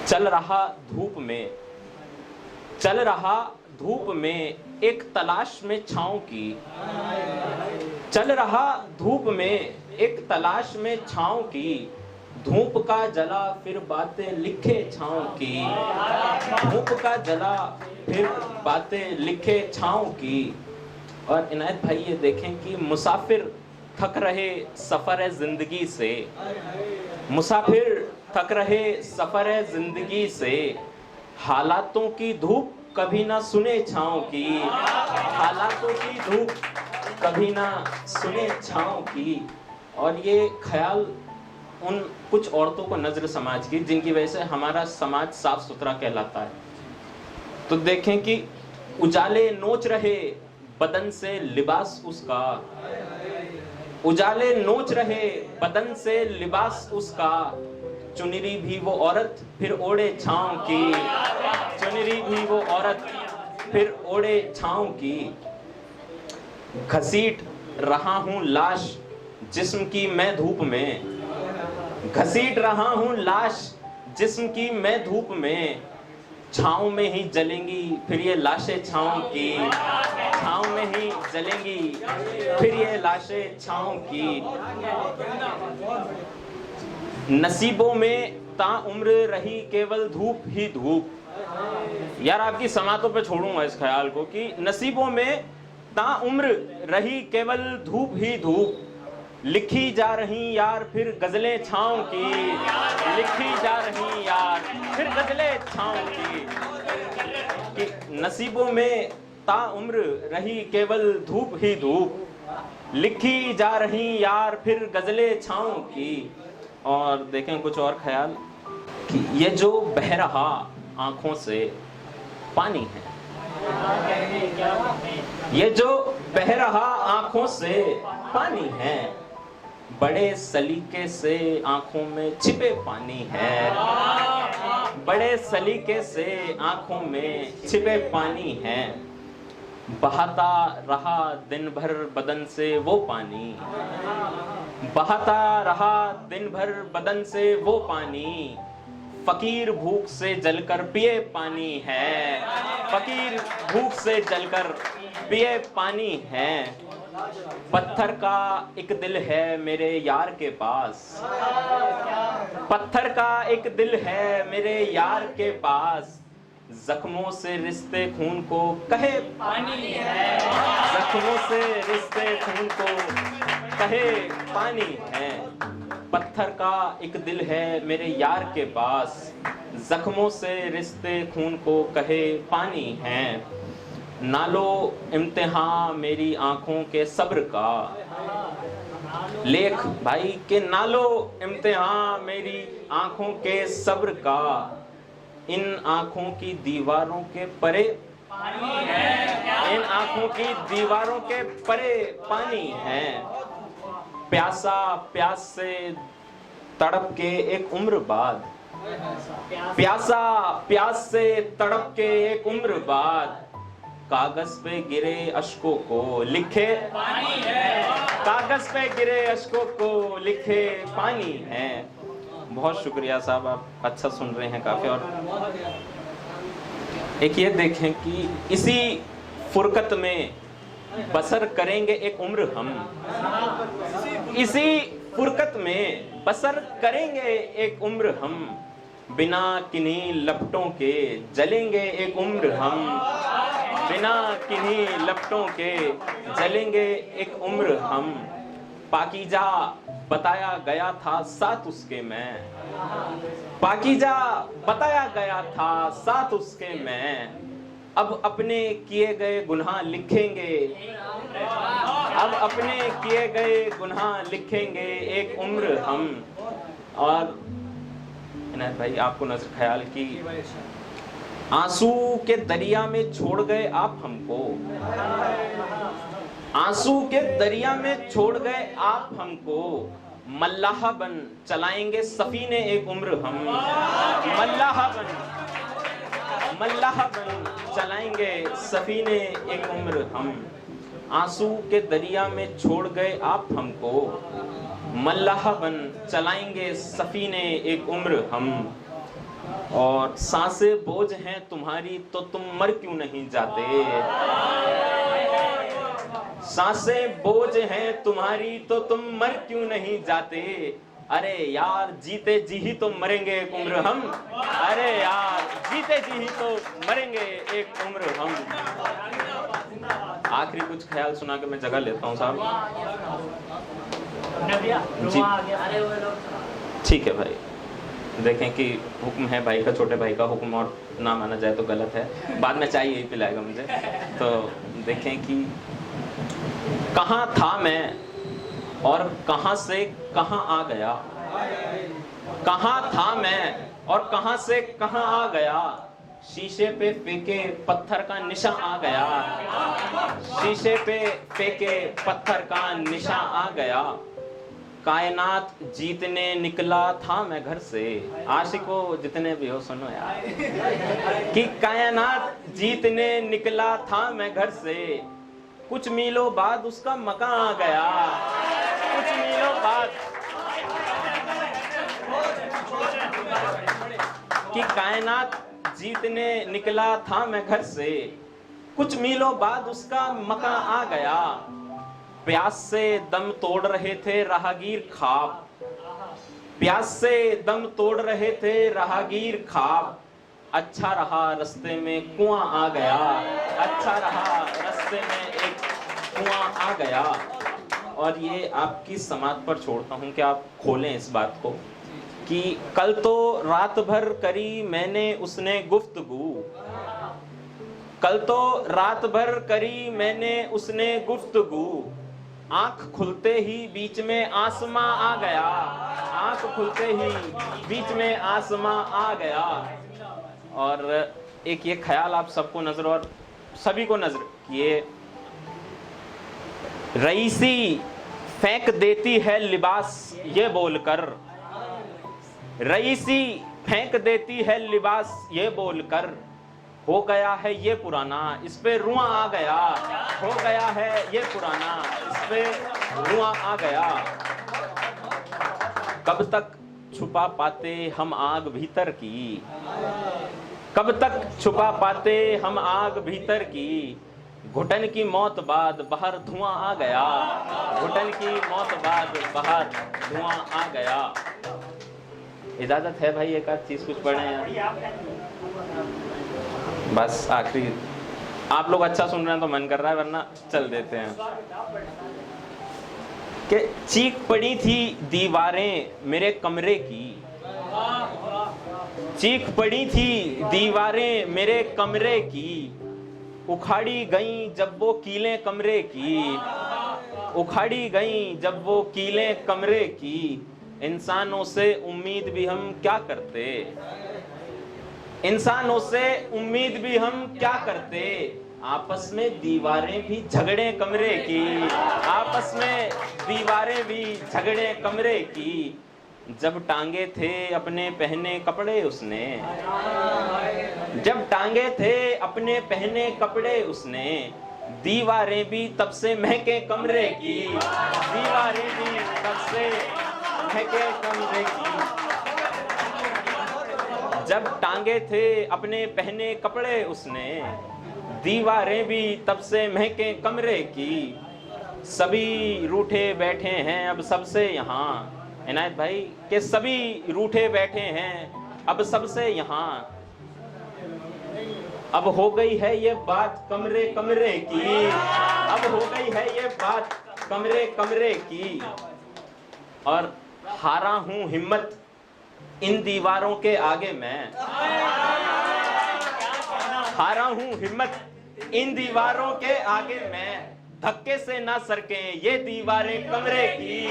चल रहा धूप में, चल रहा धूप में एक तलाश में छाँव की, चल रहा धूप में एक तलाश में छाँव की, धूप का जला फिर बातें लिखे छाँव की, धूप का जला फिर बातें लिखे छाँव की। और इनायत भाई ये देखें कि मुसाफिर थक रहे सफर जिंदगी से, मुसाफिर थक रहे सफर जिंदगी से, हालातों की धूप कभी ना सुने छाँव की, हालातों की धूप कभी ना सुने छाँव की। और ये ख्याल उन कुछ औरतों को नजर समाज की जिनकी वजह से हमारा समाज साफ सुथरा कहलाता है। तो देखें कि उजाले नोच रहे बदन से लिबास उसका, उजाले नोच रहे बदन से लिबास उसका, चुनरी भी वो औरत फिर ओढ़े छाँव की, चुनरी भी वो औरत फिर ओढ़े छाँव की। घसीट रहा हूँ लाश जिस्म की मैं धूप में, घसीट रहा हूँ लाश जिस्म की मैं धूप में, छाँव में ही जलेंगी फिर ये लाशें छाँव की, छाँव में ही जलेंगी फिर ये लाशें छाँव की। नसीबों में ताउम्र रही केवल धूप ही धूप। यार आपकी समातों पे छोड़ूंगा इस ख्याल को कि नसीबों में ताउम्र रही केवल धूप ही धूप, लिखी जा रही यार फिर गजलें छाँव की, लिखी जा रही यार फिर गजलें छाँव की। कि नसीबों में ताउम्र रही केवल धूप ही धूप, लिखी जा रही यार फिर गजलें छाँव की। और देखें कुछ और ख्याल कि ये जो बह रहा आंखों से पानी है, ये जो बह रहा आंखों से पानी है, बड़े सलीके से आंखों में छिपे पानी है, बड़े सलीके से आंखों में छिपे पानी है। बहाता रहा दिन भर बदन से वो पानी, बहाता रहा दिन भर बदन से वो पानी, फकीर भूख से जलकर पिए पानी है, फकीर भूख से जलकर पिए पानी है। पत्थर का एक दिल है मेरे यार के पास, पत्थर का एक दिल है मेरे यार के पास, जख्मों से रिश्ते खून को कहे पानी है, जख्मों से रिश्ते खून को कहे पानी है। पत्थर का एक दिल है मेरे यार के पास, जख्मों से रिश्ते खून को कहे पानी है। नालो इम्तिहान मेरी आंखों के सब्र का, लेख भाई के नालो इम्तिहान मेरी आंखों के सब्र का, इन आंखों की दीवारों के परे पानी है, इन आंखों की दीवारों के परे पानी है। प्यासा प्यास से तड़प के एक उम्र बाद, प्यासा प्यास से तड़प के एक उम्र बाद, कागज पे गिरे अश्कों को लिखे पानी है, कागज पे गिरे अश्कों को लिखे पानी है। बहुत शुक्रिया साहब, आप अच्छा सुन रहे हैं काफी। और एक ये देखें कि इसी फुरकत में बसर करेंगे एक उम्र हम, इसी फुरकत में बसर करेंगे एक उम्र हम, बिना किन्हीं लपटों के जलेंगे एक उम्र हम, बिना किन्हीं लपटों के जलेंगे एक उम्र हम। पाकीजा बताया गया था साथ उसके मैं, पाकीजा बताया गया था साथ उसके मैं, अब अपने किए गए गुनाह लिखेंगे, अब अपने किए गए गुनाह लिखेंगे एक उम्र हम। और इनायत भाई आपको नजर ख्याल की, आंसू के दरिया में छोड़ गए आप हमको, आंसू के दरिया में छोड़ गए आप हमको, मल्लाह बन चलाएंगे सफीने एक उम्र हम, मल्लाह बन चलाएंगे सफीने एक उम्र हम। आंसू के दरिया में छोड़ गए आप हमको, मल्लाह बन चलाएंगे सफीने एक उम्र हम, और सांसें बोझ हैं तुम्हारी तो तुम मर क्यों नहीं जाते। सांसें बोझ हैं तुम्हारी तो तुम मर क्यों नहीं जाते। अरे यार जीते जी ही तो मरेंगे एक उम्र हम, अरे यार जीते जी ही तो मरेंगे एक उम्र हम। आखिरी कुछ ख्याल सुना के मैं जगह लेता हूँ साहब जी। ठीक है भाई, देखें कि हुक्म है भाई का, छोटे भाई का हुक्म और ना माना जाए तो गलत है, बाद में चाय यही पिलाएगा मुझे। तो देखें कि कहाँ था मैं और कहाँ से कहाँ आ गया, कहाँ था मैं और कहाँ से कहाँ आ गया। शीशे पे फेंके पत्थर का निशान आ गया, शीशे पे फेंके पत्थर का निशान आ गया। कायनात जीतने निकला था मैं घर से। आशिकों जितने भी हो सुनो यार, कि कायनात जीतने निकला था मैं घर से, कुछ मीलों बाद उसका मकान आ गया, कुछ मीलों बाद। कि कायनात जीतने निकला था मैं घर से, कुछ मीलों बाद उसका मकान आ गया। प्यास से दम तोड़ रहे थे राहगीर ख्वाब, प्यास से दम तोड़ रहे थे राहगीर ख्वाब। अच्छा रहा रास्ते में कुआं आ गया, अच्छा रहा रास्ते में एक कुआं आ गया। और ये आपकी समाज पर छोड़ता हूं कि आप खोलें इस बात को, कि कल तो रात भर करी मैंने उसने गुफ्तगू, कल तो रात भर करी मैंने उसने गुफ्तगू। आंख खुलते ही बीच में आसमां आ गया, आंख खुलते ही बीच में आसमां आ गया। और एक ये ख्याल आप सबको नजर और सभी को नजर किए, रईसी फेंक देती है लिबास ये बोलकर, रईसी फेंक देती है लिबास ये बोलकर। हो गया है ये पुराना इस पे रुआं आ गया, हो गया है ये पुराना इस पे रुआं आ गया। कब तक छुपा पाते हम आग भीतर की, कब तक छुपा पाते हम आग भीतर की। घुटन की मौत बाद बाहर धुआं आ गया, घुटन की मौत बाद बाहर धुआं आ गया। इजाजत है भाई एक आध चीज कुछ पढ़े यार, बस आखिरी। आप लोग अच्छा सुन रहे हैं तो मन कर रहा है, वरना चल देते हैं। कि चीख पड़ी थी दीवारें मेरे कमरे की, चीख पड़ी थी दीवारें मेरे कमरे की। उखाड़ी गईं जब वो कीलें कमरे की, उखाड़ी गईं जब वो कीलें कमरे की। इंसानों से उम्मीद भी हम क्या करते, इंसानों से उम्मीद भी हम क्या करते। आपस में दीवारें भी झगड़े कमरे की, आपस में दीवारें भी झगड़े कमरे की। जब टांगे थे अपने पहने कपड़े उसने, जब टांगे थे अपने पहने कपड़े उसने। दीवारें भी तब से महके कमरे की, दीवारें भी तब से महके कमरे की। जब टांगे थे अपने पहने कपड़े उसने, दीवारें भी तब से महके कमरे की। सभी रूठे बैठे हैं अब सबसे यहाँ, इनायत भाई के सभी रूठे बैठे हैं अब सबसे यहाँ। अब हो गई है ये बात कमरे कमरे की, अब हो गई है ये बात कमरे कमरे की। और हारा हूं हिम्मत इन दीवारों के आगे मैं, हारा हूं हिम्मत इन दीवारों के आगे मैं। धक्के से ना सरके ये दीवारें कमरे की।